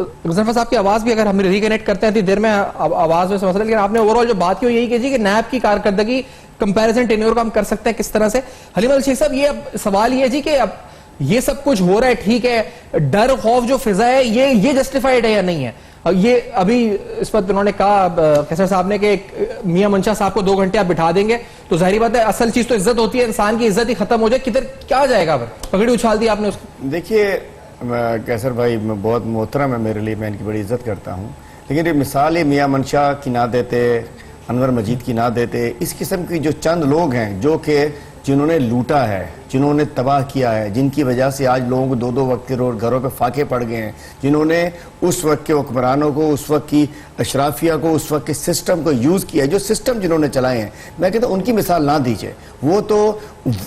A: गजनफर साहब की आवाज़ भी अगर हम रिकनेक्ट करते हैं तो देर में आवाज़ में समझ, लेकिन आपने ओवरऑल जो बात की वो यही कीजिए कि नैब की कारकर्दगी कंपैरिजन टेन्योर का हम कर सकते हैं किस तरह से। हलीम अल शेख साहब, ये अब सवाल ये है जी कि अब ये सब कुछ हो रहा है, ठीक है, डर खौफ जो फिजा है ये जस्टिफाइड है या नहीं है? ये अभी इस वक्त उन्होंने कहा कैसर साहब ने कि मियां मंशा साहब को 2 घंटे आप बिठा देंगे, तो जाहिर बात है असल चीज तो इज्जत होती है, इंसान की इज्जत ही खत्म हो जाए, किधर क्या जाएगा? पगड़ी उछाल दी आपने उसको।
D: देखिए कैसर भाई बहुत मोहतरम है मेरे लिए, मैं इनकी बड़ी इज्जत करता हूँ, लेकिन ये मिसाल ही मियां मंशा की ना देते, अनवर मजीद की ना देते, इस किस्म की जो चंद लोग हैं जो कि जिन्होंने लूटा है, जिन्होंने तबाह किया है, जिनकी वजह से आज लोगों को 2-2 वक्त के घरों पे फाके पड़ गए हैं, जिन्होंने उस वक्त के हुक्मरानों को, उस वक्त की अशराफिया को, उस वक्त के सिस्टम को यूज़ किया, जो सिस्टम जिन्होंने चलाए हैं, मैं कहता हूँ उनकी मिसाल ना दीजिए। वो तो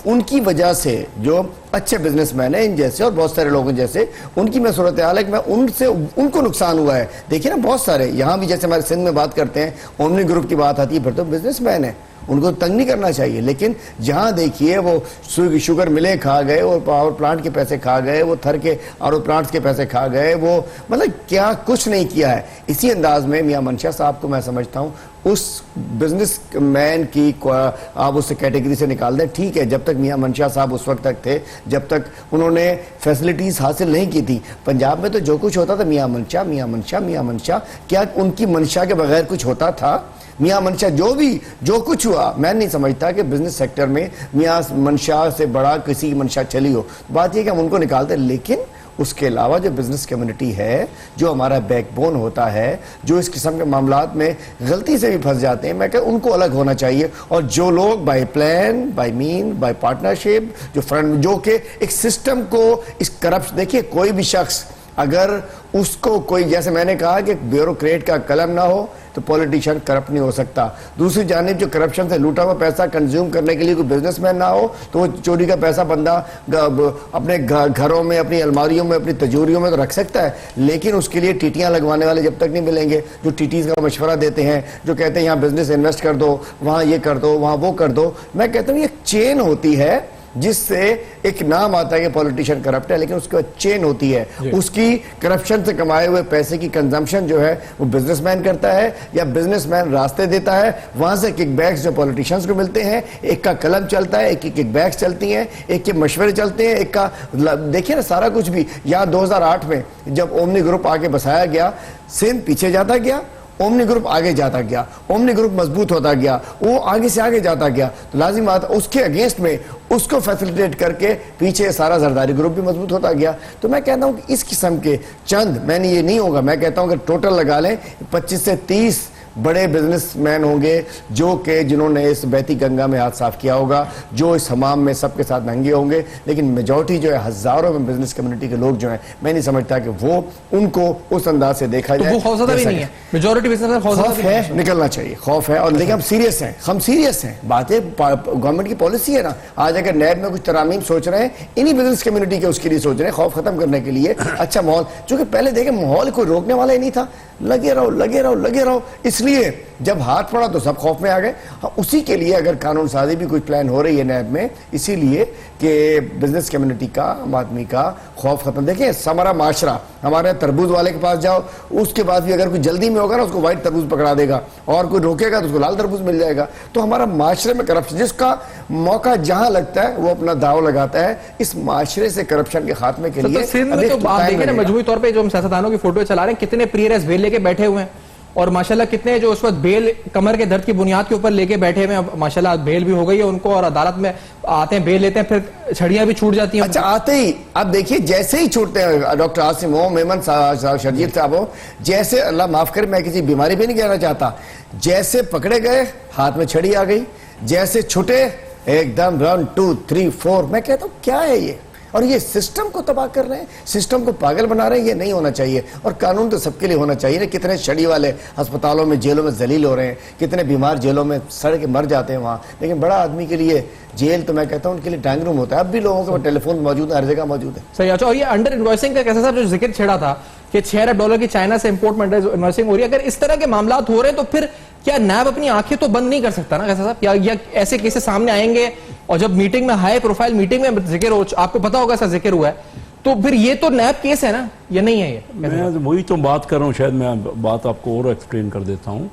D: उनकी वजह से जो अच्छे बिजनेसमैन हैं इन जैसे और बहुत सारे लोगों जैसे, उनकी मैं सूरत हाल है कि मैं उनसे उनको नुकसान हुआ है। देखिए ना, बहुत सारे यहाँ भी जैसे हमारे सिंध में बात करते हैं, ओमनी ग्रुप की बात आती है, फिर तो बिजनेसमैन है, उनको तंग नहीं करना चाहिए। लेकिन जहां देखिए वो शुगर मिलें खा गए, वो पावर प्लांट के पैसे खा गए, वो थर के आरओ प्लांट्स के पैसे खा गए, वो मतलब क्या कुछ नहीं किया है। इसी अंदाज में मियां मंशा साहब को मैं समझता हूं उस बिजनेस मैन की आप उससे कैटेगरी से निकाल दें, ठीक है, जब तक मियां मंशा साहब उस वक्त तक थे जब तक उन्होंने फैसिलिटीज हासिल नहीं की थी। पंजाब में तो जो कुछ होता था मियां मंशा मियां मंशा मियां मंशा, क्या उनकी मंशा के बगैर कुछ होता था? मियां मंशा जो कुछ हुआ, मैं नहीं समझता कि बिजनेस सेक्टर में मियां मंशा से बड़ा किसी की मंशा चली हो। बात यह कि हम उनको निकालते हैं, लेकिन उसके अलावा जो बिजनेस कम्युनिटी है, जो हमारा बैकबोन होता है, जो इस किस्म के मामलात में गलती से भी फंस जाते हैं, मैं कहता हूं उनको अलग होना चाहिए। और जो लोग by plan, by mean, by partnership, जो फ्रंट, जो कि एक सिस्टम को इस करप्शन, देखिए कोई भी शख्स अगर उसको कोई, जैसे मैंने कहा कि ब्यूरोक्रेट का कलम ना हो तो पॉलिटिशियन करप्ट नहीं हो सकता। दूसरी जानिब जो करप्शन से लूटा हुआ पैसा कंज्यूम करने के लिए कोई बिजनेसमैन ना हो तो वो चोरी का पैसा बंदा अपने घरों में, अपनी अलमारियों में, अपनी तिजोरियों में तो रख सकता है, लेकिन उसके लिए टीटियां लगवाने वाले जब तक नहीं मिलेंगे, जो टीटीज का मशवरा देते हैं, जो कहते हैं यहाँ बिजनेस इन्वेस्ट कर दो, वहाँ ये कर दो, वहाँ वो कर दो, मैं कहता हूँ ये चेन होती है जिससे एक नाम आता है कि पॉलिटिशियन करप्ट है, लेकिन उसके बाद चेन होती है, उसकी करप्शन से कमाए हुए पैसे की कंजम्पशन जो है वो बिजनेसमैन करता है या बिजनेसमैन रास्ते देता है, वहां से किकबैक्स जो पॉलिटिशियंस को मिलते हैं, एक का कलम चलता है, एक की किकबैक्स चलती हैं, एक के मशवरे चलते हैं, एक का देखिए ना सारा कुछ भी। यहाँ 2008 में जब ओमनी ग्रुप आगे बसाया गया, सिंध पीछे जाता गया, ओमनी ग्रुप आगे जाता गया, ओमनी ग्रुप मजबूत होता गया, वो आगे से आगे जाता गया, तो लाजिम बात उसके अगेंस्ट में उसको फैसिलिटेट करके पीछे सारा जरदारी ग्रुप भी मजबूत होता गया। तो मैं कहता हूं कि इस किस्म के चंद, मैंने ये नहीं होगा, मैं कहता हूं कि टोटल लगा लें 25 से 30 बड़े बिजनेसमैन होंगे जो कि जिन्होंने इस बहती गंगा में हाथ साफ किया होगा, जो इस हमाम में सबके साथ नंगे होंगे, लेकिन मेजॉरिटी जो है हजारों में बिजनेस कम्युनिटी के लोग जो हैं, मैं नहीं समझता कि वो उनको उस अंदाज से देखा जाए।
A: वो खौफज़दा भी नहीं है, मेजॉरिटी बिजनेस
D: खौफ है, निकलना चाहिए, खौफ है। और लेकिन हम सीरियस हैं, हम सीरियस हैं, बातें गवर्नमेंट की पॉलिसी है ना। आज अगर नैब में कुछ तरामीम सोच रहे हैं, इन्हीं बिजनेस कम्युनिटी के उसके लिए सोच रहे हैं, खौफ खत्म करने के लिए, अच्छा माहौल, चूंकि पहले देखें माहौल कोई रोकने वाला ही नहीं था, लगे रहो लगे रहो लगे रहो, इसलिए जब हाथ पड़ा तो सब खौफ में आ गए। उसी के लिए अगर कानून साजी भी कुछ प्लान हो रही है नैब में, इसीलिए कि बिजनेस कम्युनिटी का, आम आदमी का खौफ खत्म। देखें हमारा माशरा, हमारे तरबूज वाले के पास जाओ, उसके बाद भी अगर कोई जल्दी में होगा ना उसको व्हाइट तरबूज पकड़ा देगा, और कोई रोकेगा तो उसको लाल तरबूज मिल जाएगा। तो हमारा माशरे में करप्शन, जिसका मौका जहां लगता है वो अपना दाव लगाता है। इस माशरे से करप्शन के खात्मे के लिए
A: तो आप देखें ना, मजबूरी तौर पर जो हम सियासतदानों की फोटो चला रहे हैं, कितने प्रियरस बेल लेके बैठे हुए हैं, और माशाल्लाह कितने जो उस वक्त बेल कमर के दर्द की बुनियाद के ऊपर लेके बैठे हुए हैं। माशाल्लाह बेल भी हो गई है उनको, और अदालत में आते हैं, बेल लेते हैं, फिर छड़ियां भी छूट जाती हैं।
D: अच्छा, आते ही अब देखिए जैसे ही छूटते हैं डॉक्टर आसिम हो, मेमन शर्जील साहब हो, जैसे अल्लाह माफ करे, मैं किसी बीमारी भी नहीं कहना चाहता, जैसे पकड़े गए हाथ में छड़ी आ गई, जैसे छुटे एकदम 1 2 3 4। मैं कहता हूं क्या है ये, और ये सिस्टम को तबाह कर रहे हैं, सिस्टम को पागल बना रहे हैं। ये नहीं होना चाहिए, और कानून तो सबके लिए होना चाहिए ना। कितने छड़ी वाले अस्पतालों में, जेलों में जलील हो रहे हैं, कितने बीमार जेलों में सड़ के मर जाते हैं वहां, लेकिन बड़ा आदमी के लिए जेल तो मैं कहता हूं उनके लिए ड्राइंग रूम होता है। अब भी लोगों के टेलीफोन मौजूद है, हर जगह मौजूद है।
A: सही। अच्छा, और ये अंडर इन्वॉइसिंग का कैसा साहब जो जिक्र छेड़ा था कि $6 अरब की चाइना से इंपोर्ट में अंडर इन्वॉइसिंग हो रही है, अगर इस तरह के मामला हो रहे हैं तो फिर क्या नैब अपनी आंखें तो बंद नहीं कर सकता ना कैसा साहब? या ऐसे केसेस सामने आएंगे, और जब मीटिंग में, हाई प्रोफाइल मीटिंग में जिक्र हो, आपको पता होगा ऐसा जिक्र हुआ है, तो फिर ये तो नैब केस है ना, ये नहीं है? ये
F: मैं वही तो बात कर रहा हूँ, शायद मैं बात आपको और एक्सप्लेन कर देता हूँ।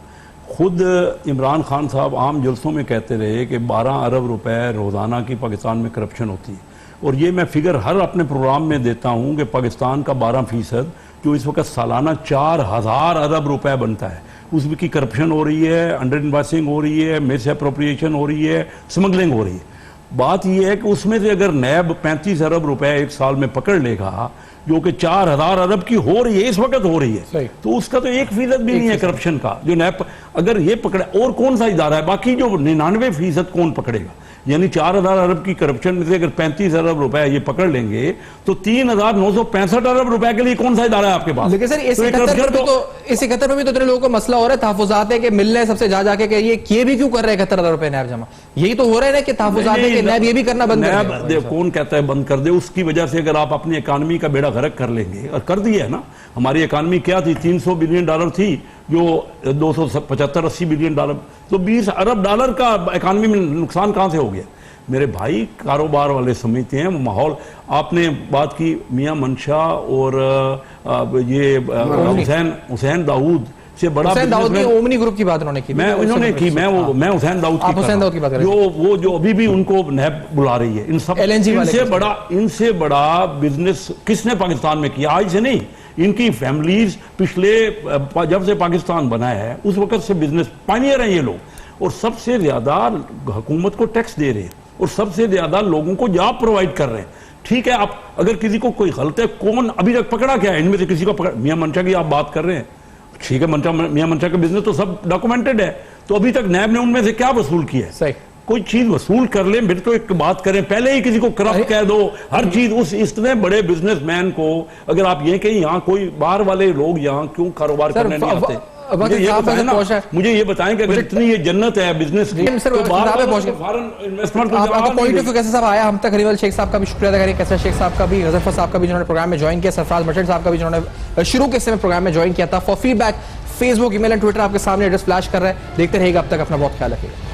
F: खुद इमरान खान साहब आम जलसों में कहते रहे कि 12 अरब रुपए रोज़ाना की पाकिस्तान में करप्शन होती है, और ये मैं फिगर हर अपने प्रोग्राम में देता हूँ कि पाकिस्तान का 12% जो इस वक्त सालाना 4000 अरब रुपए बनता है, उसमें की करप्शन हो रही है, अंडर इन्वेस्टिंग हो रही है, मिस अप्रोप्रिएशन हो रही है, स्मगलिंग हो रही है। बात यह है कि उसमें से अगर नैब 35 अरब रुपए एक साल में पकड़ लेगा, जो कि 4000 अरब की हो रही है, इस वक्त हो रही है, तो उसका तो 1% भी नहीं है करप्शन का जो नैब अगर ये पकड़े। और कौन सा इदारा है, बाकी जो 99% कौन पकड़ेगा? यानी 4000 अरब की करप्शन में से अगर 35 अरब रुपए ये पकड़ लेंगे तो 3965 अरब रुपए के लिए कौन सा इदारा है आपके पास?
A: लेकिन सर इस 71 में भी तो इतने लोगों को मसला हो रहा है, तहफुजात है कि मिल रहे सबसे जा जाके कि ये भी क्यों कर रहे हैं 71 अरब रुपए नैब जमा? यही तो हो रहा है ना कि तहफुजात है कि नैब ये भी करना बंद कर दे।
F: कौन कहता है बंद कर दे? उसकी वजह से अगर आप अपनी इकानमी का बेड़ा गर्क कर लेंगे, और कर दिया है ना, हमारी इकानमी क्या थी, $300 बिलियन थी, जो 275-80 बिलियन डॉलर, तो $20 अरब का इकानमी में नुकसान कहां से हो गया? मेरे भाई कारोबार वाले समझते हैं वो माहौल। आपने बात की मियां मंशा और ये हुसैन दाऊद से बड़ा,
A: ओमनी ग्रुप की बात उन्होंने की, मैं
F: हुसैन दाऊद की बात वो जो अभी भी उनको नैब बुला रही है। इन सब इनसे बड़ा बिजनेस किसने पाकिस्तान में किया? आज से नहीं, इनकी फैमिलीज पिछले जब से पाकिस्तान बना है उस वक्त से बिजनेस पायनियर हैं ये लोग, और सबसे ज्यादा हुकूमत को टैक्स दे रहे हैं, और सबसे ज्यादा लोगों को जॉब प्रोवाइड कर रहे हैं। ठीक है, आप अगर किसी को कोई गलत है, कौन अभी तक पकड़ा क्या है? इनमें से किसी को पकड़ा? मियां मंशा की आप बात कर रहे हैं, ठीक है, मियां मंशा का बिजनेस तो सब डॉक्यूमेंटेड है, तो अभी तक नैब ने उनमें से क्या वसूल किया है? सही, कोई चीज वसूल कर ले, फिर तो एक बात करें, पहले ही किसी को करप्ट कह दो, हर चीज उस इतने बड़े बिजनेसमैन को। अगर आप ये कहें यहाँ कोई बाहर वाले लोग यहाँ क्यों कारोबार करने नहीं आते? मुझे ये बताएं कि अगर इतनी ये जन्नत है बिजनेस की, तो फॉरेन इन्वेस्टमेंट
A: आपका पॉइंट ऑफ व्यू कैसे साहब आया? हम तक हरीवाल शेख साहब का भी शुक्रिया अदा करें, कैसर शेख साहब का भी, गजरफर साहब का भी जिन्होंने प्रोग्राम में ज्वाइन किया, सरफराज मर्चेंट साहब का भी जिन्होंने शुरू के समय प्रोग्राम में ज्वाइन किया था। For feedback Facebook, email and Twitter आपके सामने एड्रेस फ्लैश कर रहे हैं। देखते रहिएगा, अब तक अपना बहुत ख्याल रखिएगा।